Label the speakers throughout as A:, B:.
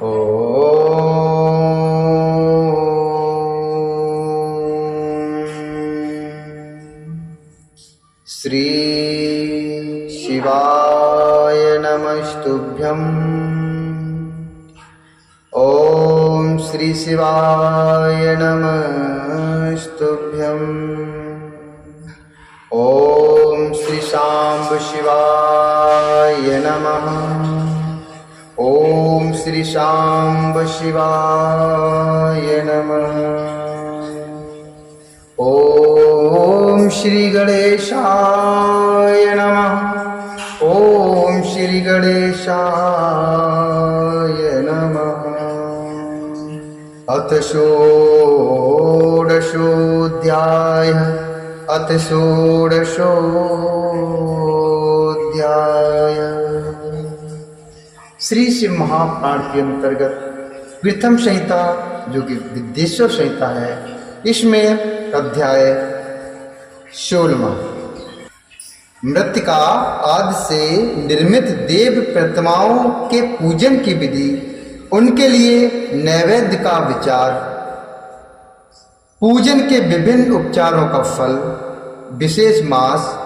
A: श्री शिवाय नमस्तुभ्यं। ओम श्री शिवाय नमस्तुभ्यं। ओम श्री शांब शिवाय नमः। ओम श्री शांब शिवाय नमः। ओम श्री गणेशाय नमः। ओम श्री गणेशाय नमः। अथ षोडशोऽध्यायः। अथ षोडशोऽध्यायः। श्री शिव महापुराण के अंतर्गत प्रथम संहिता जो कि विद्येश्वर संहिता है, इसमें अध्याय 16वां। मृत्तिका आदि से निर्मित देव प्रतिमाओं के पूजन की विधि, उनके लिए नैवेद्य का विचार, पूजन के विभिन्न उपचारों का फल, विशेष मास,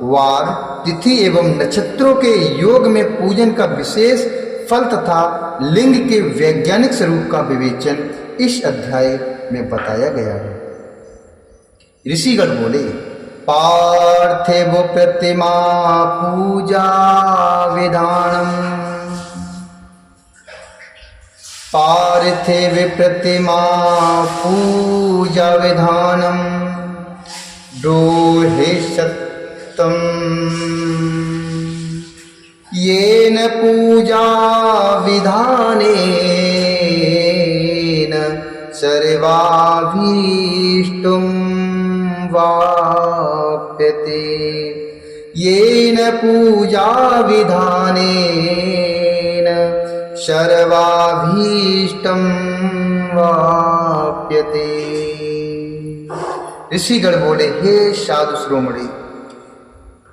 A: वार, तिथि एवं नक्षत्रों के योग में पूजन का विशेष फल तथा लिंग के वैज्ञानिक स्वरूप का विवेचन इस अध्याय में बताया गया है। ऋषिगण बोले, पार्थिव प्रतिमा पूजा विधानम। पार्थिव प्रतिमा पूजा विधानम ब्रूहि सत्यम। येन पूजा विधानेन सर्वाभीष्टं वाप्यते। येन पूजा विधानेन सर्वाभीष्टं वाप्यते। ऋषिगण बोले, हे साधु शिरोमणि,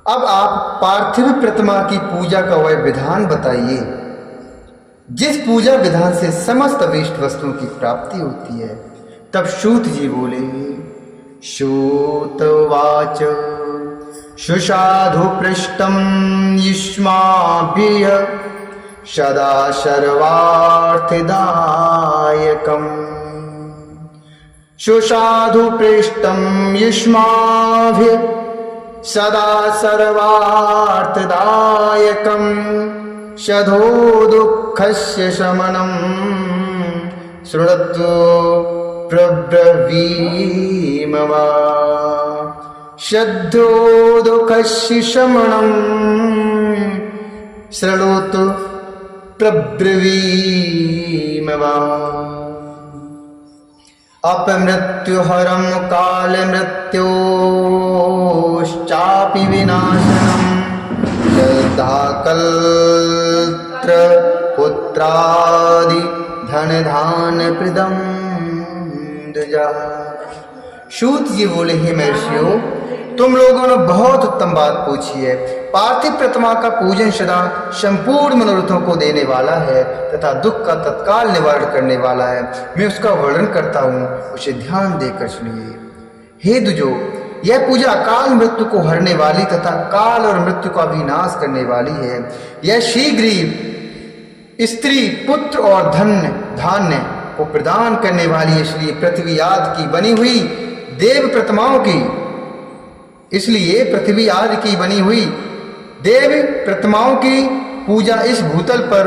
A: अब आप पार्थिव प्रतिमा की पूजा का वह विधान बताइए जिस पूजा विधान से समस्त अभीष्ट वस्तुओं की प्राप्ति होती है। तब सूत जी बोले, श्रुतवाच सुसाधु पृष्ठं युष्माभिः सदा सर्वार्थदायकम्। सुसाधु पृष्ठं युष्माभिः सदा सर्वार्थदायकम्। शधो दुःखस्य शमनं शृणुतु प्रब्रवीम वा। शद्धो दुःखस्य शमनं शृणुतु प्रब्रवीम वा। अपमृत्युहरं कालमृत्योश्चापि विनाशनं श्रद्धाकल्त्र पुत्रादि धनधान प्रदम द्विजा। सूत जी बोले, हे महर्षियों, तुम लोगों ने बहुत उत्तम बात पूछी है। पार्थिव प्रतिमा का पूजन सदा संपूर्ण मनोरथों को देने वाला है तथा दुख का तत्काल निवारण करने वाला है। मैं उसका वर्णन करता हूँ, उसे ध्यान देकर सुनिए। हे दुजो, यह पूजा अकाल मृत्यु को हरने वाली तथा काल और मृत्यु का विनाश करने वाली है। यह शीघ्र ही स्त्री, पुत्र और धान्य को प्रदान करने वाली, इसलिए पृथ्वी आदि की बनी हुई देव प्रतिमाओं की, इसलिए पृथ्वी आदि की बनी हुई देव प्रतिमाओं की पूजा इस भूतल पर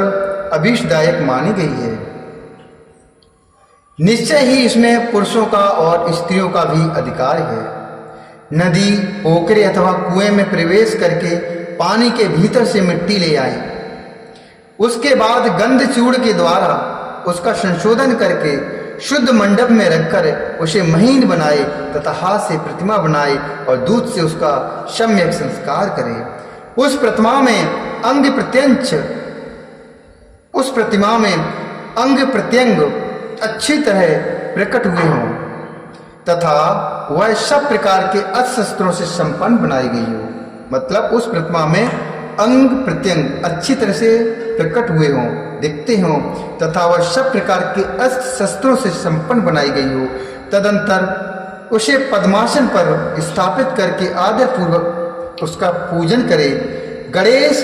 A: अभीष्टदायक मानी गई है। निश्चय ही इसमें पुरुषों का और स्त्रियों का भी अधिकार है। नदी, पोखरे अथवा कुएं में प्रवेश करके पानी के भीतर से मिट्टी ले आई, उसके बाद गंध चूड़ के द्वारा उसका संशोधन करके शुद्ध मंडप में रखकर उसे महीन बनाए तथा हाथ से प्रतिमा बनाए और दूध से उसका सम्यक संस्कार करे। उस प्रतिमा में अंग प्रत्यंग अच्छी तरह प्रकट हुए हों तथा वह सब प्रकार के अस्त्र से संपन्न बनाई गई हो। मतलब उस प्रतिमा में अंग प्रत्यंग अच्छी तरह से प्रकट हुए हों, दिखते हों तथा वह सब प्रकार के अस्त्र शस्त्रों से संपन्न बनाई गई हो, तदंतर उसे पद्मासन पर स्थापित करके आदर पूर्वक उसका पूजन करे। गणेश,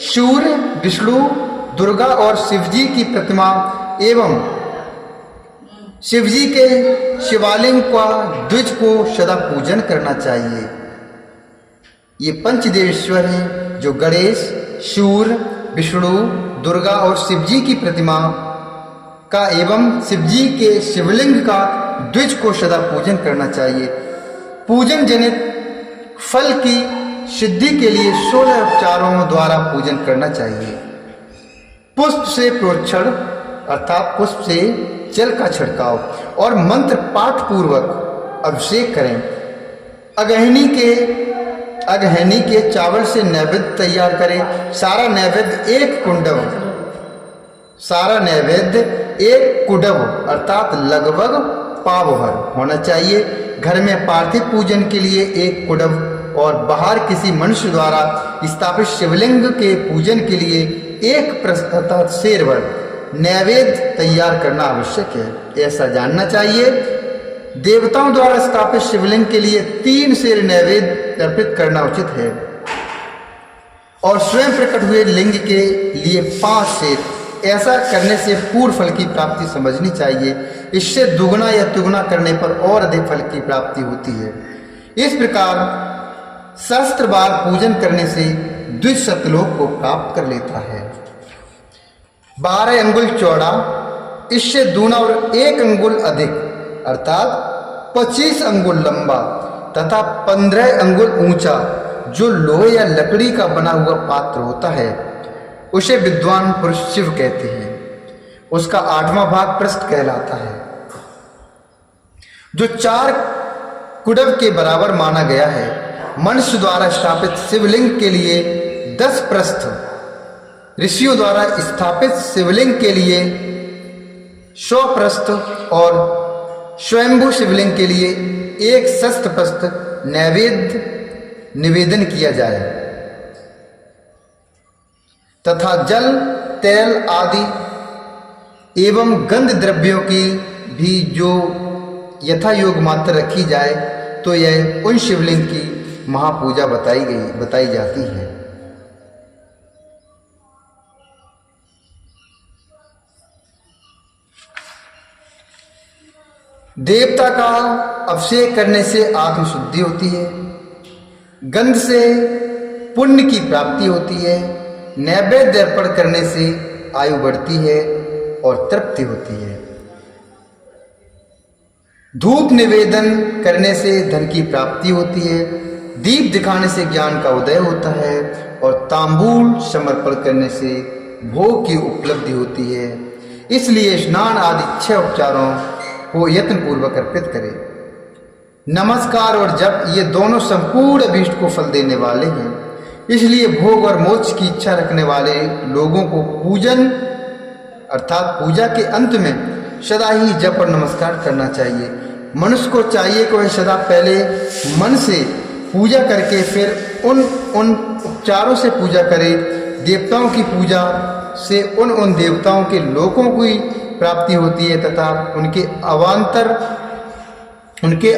A: सूर्य, विष्णु, दुर्गा और शिवजी की प्रतिमा एवं शिवजी के शिवालिंग का द्विज को सदा पूजन करना चाहिए। ये पंचदेवेश्वर हैं जो गणेश, सूर्य, विष्णु, दुर्गा और शिवजी की प्रतिमा का एवं शिवजी के शिवलिंग का द्विज को सदा पूजन करना चाहिए। पूजन जनित फल की सिद्धि के लिए 16 उपचारों द्वारा पूजन करना चाहिए। पुष्प से प्रोक्षण अर्थात पुष्प से जल का छिड़काव और मंत्र पाठ पूर्वक अभिषेक करें। अगहनी के चावल से नैवेद्य तैयार करें। सारा नैवेद्य एक कुडव अर्थात लगभग पाव भर होना चाहिए। घर में पार्थिव पूजन के लिए एक कुडव और बाहर किसी मनुष्य द्वारा स्थापित शिवलिंग के पूजन के लिए एक प्रस्थ अर्थात शेर भर नैवेद्य तैयार करना आवश्यक है। ऐसा जानना चाहिए देवताओं द्वारा स्थापित शिवलिंग के लिए 3 शेर नैवेद्य अर्पित करना उचित है और स्वयं प्रकट हुए लिंग के लिए 5 शेर। ऐसा करने से पूर्ण फल की प्राप्ति समझनी चाहिए। इससे दुगना या तिगुना करने पर और अधिक फल की प्राप्ति होती है। इस प्रकार सहस्त्र बार पूजन करने से द्विज सत्यलोक को प्राप्त कर लेता है। 12 अंगुल चौड़ा, इससे दूना और 1 अंगुल अधिक अर्थात 25 अंगुल लंबा तथा 15 अंगुल ऊंचा जो लोहे या लकड़ी का बना हुआ पात्र होता है उसे विद्वान पुरुष शिव कहते हैं। उसका 8वां भाग पृष्ठ कहलाता है जो 4 कुडव के बराबर माना गया है। मनुष्य द्वारा स्थापित शिवलिंग के लिए 10 पृष्ठ, ऋषियों द्वारा स्थापित शिवलिंग के लिए 100 पृष्ठ और स्वयंभू शिवलिंग के लिए 1 शस्त्र पृष्ठ निवेदन किया जाए तथा जल, तेल आदि एवं गंध द्रव्यों की भी जो यथा योग मात्र रखी जाए तो यह उन शिवलिंग की महापूजा बताई जाती है। देवता का अभिषेक करने से आत्मशुद्धि होती है, गंध से पुण्य की प्राप्ति होती है, नैवेद्य अर्पण करने से आयु बढ़ती है और तृप्ति होती है, धूप निवेदन करने से धन की प्राप्ति होती है, दीप दिखाने से ज्ञान का उदय होता है और तांबूल समर्पण करने से भोग की उपलब्धि होती है। इसलिए स्नान आदि 6 उपचारों को यत्न पूर्वक अर्पित करें। नमस्कार और जप ये दोनों संपूर्ण अभीष्ट को फल देने वाले हैं। इसलिए भोग और मोक्ष की इच्छा रखने वाले लोगों को पूजन अर्थात पूजा के अंत में सदा ही जप और नमस्कार करना चाहिए। मनुष्य को चाहिए कि वह सदा पहले मन से पूजा करके फिर उन उपचारों से पूजा करे। देवताओं की पूजा से उन देवताओं के लोकों की प्राप्ति होती है तथा उनके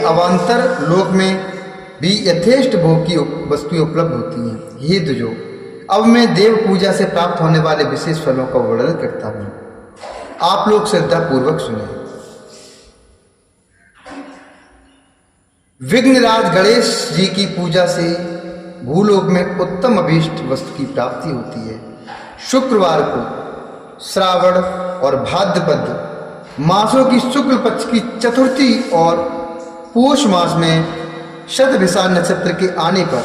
A: अवान्तर लोक में भी यथेष्ट भोग की वस्तुएं उपलब्ध होती हैं। हे द्विजो, अब मैं देव पूजा से प्राप्त होने वाले विशेष फलों का वर्णन करता हूँ, आप लोग श्रद्धा पूर्वक सुने। विघ्नराज गणेश जी की पूजा से भूलोक में उत्तम अभीष्ट वस्तु की प्राप्ति होती है। शुक्रवार को श्रावण और भाद्रपद मासों की शुक्ल पक्ष की चतुर्थी और पोष मास में शतभिषा नक्षत्र के आने पर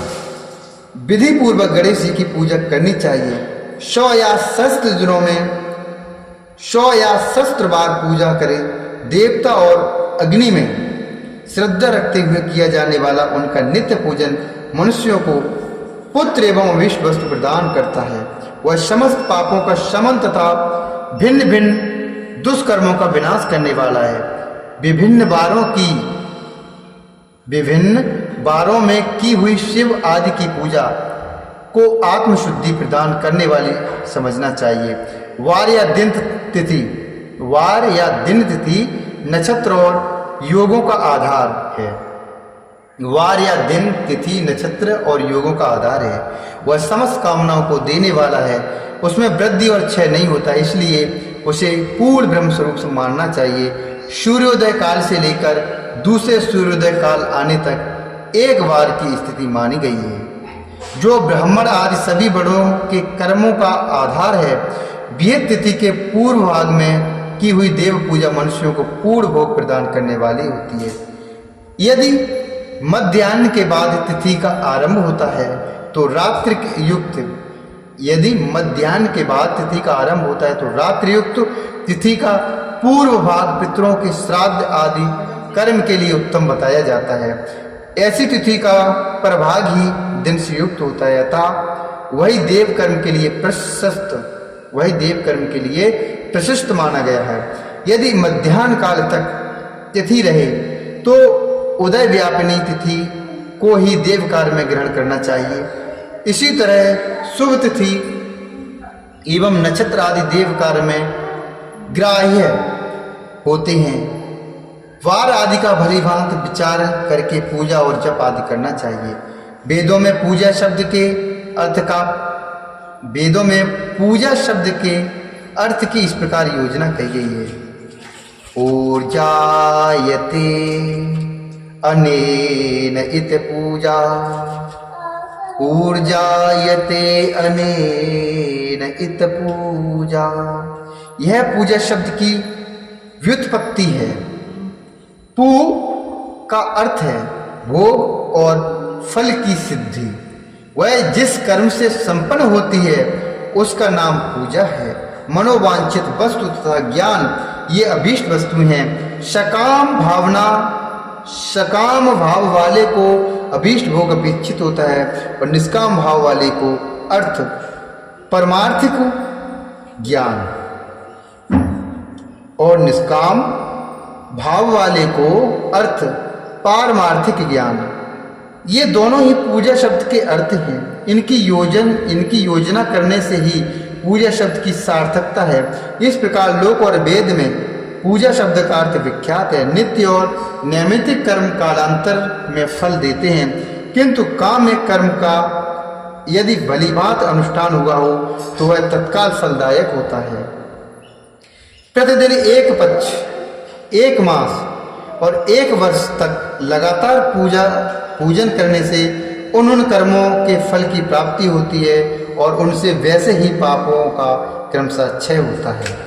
A: विधि पूर्वक गणेश जी की पूजा करनी चाहिए। 100 या सहस्त्र दिनों में 100 या सहस्त्र बार पूजा करें। देवता और अग्नि में श्रद्धा रखते हुए किया जाने वाला उनका नित्य पूजन मनुष्यों को पुत्र एवं अभीष्ट वस्तु प्रदान करता है। वह समस्त पापों का शमन तथा भिन्न भिन्न दुष्कर्मों का विनाश करने वाला है। विभिन्न बारों में की हुई शिव आदि की पूजा को आत्मशुद्धि प्रदान करने वाली समझना चाहिए। वार या दिन तिथि नक्षत्र और योगों का आधार है। वार या दिन तिथि नक्षत्र और योगों का आधार है। वह समस्त कामनाओं को देने वाला है। उसमें वृद्धि और क्षय नहीं होता, इसलिए उसे पूर्ण ब्रह्म स्वरूप से मानना चाहिए। सूर्योदय काल से लेकर दूसरे सूर्योदय काल आने तक एक वार की स्थिति मानी गई है, जो ब्राह्मण आदि सभी बड़ों के कर्मों का आधार है। विहित तिथि के पूर्व भाग में की हुई देव पूजा मनुष्यों को पूर्ण भोग प्रदान करने वाली होती है। यदि मध्याह्न के बाद तिथि का आरंभ होता है तो रात्रि युक्त रात्रि युक्त तिथि का पूर्व भाग पितरों के श्राद्ध आदि कर्म के लिए उत्तम बताया जाता है। ऐसी तिथि का प्रभाग ही दिन से युक्त होता है, अतः वही देव कर्म के लिए प्रशस्त माना गया है। यदि मध्याह्न काल तक तिथि रहे तो उदय व्यापिनी तिथि को ही देव कार्य में ग्रहण करना चाहिए। इसी तरह शुभ तिथि एवं नक्षत्र आदि देव कार्य में ग्राह्य होते हैं। वार आदि का भली भांति विचार करके पूजा और जप आदि करना चाहिए। वेदों में पूजा शब्द के अर्थ की इस प्रकार योजना कही गई है। ऊर्जायते अनेन इत पूजा, ऊर्जायते अनेन इत पूजा। यह पूजा शब्द की व्युत्पत्ति है। पू का अर्थ है भोग और फल की सिद्धि। वह जिस कर्म से संपन्न होती है उसका नाम पूजा है। मनोवांछित वस्तु तथा ज्ञान ये अभीष्ट वस्तु हैं। सकाम भाव वाले को अभीष्ट भोग अपेक्षित होता है और निष्काम भाव वाले को अर्थ परमार्थिक ज्ञान और निष्काम भाव वाले को अर्थ पारमार्थिक ज्ञान। ये दोनों ही पूजा शब्द के अर्थ हैं। इनकी योजना करने से ही पूजा शब्द की सार्थकता है। इस प्रकार लोक और वेद में पूजा शब्द का अर्थ विख्यात है। नित्य और नैमित्तिक कर्म कालांतर में फल देते हैं, किंतु काम्य कर्म का यदि भलीभांत अनुष्ठान हुआ हो तो वह तत्काल फलदायक होता है। प्रतिदिन एक पक्ष, एक मास और एक वर्ष तक लगातार पूजन करने से उन कर्मों के फल की प्राप्ति होती है और उनसे वैसे ही पापों का क्रमशः क्षय होता है।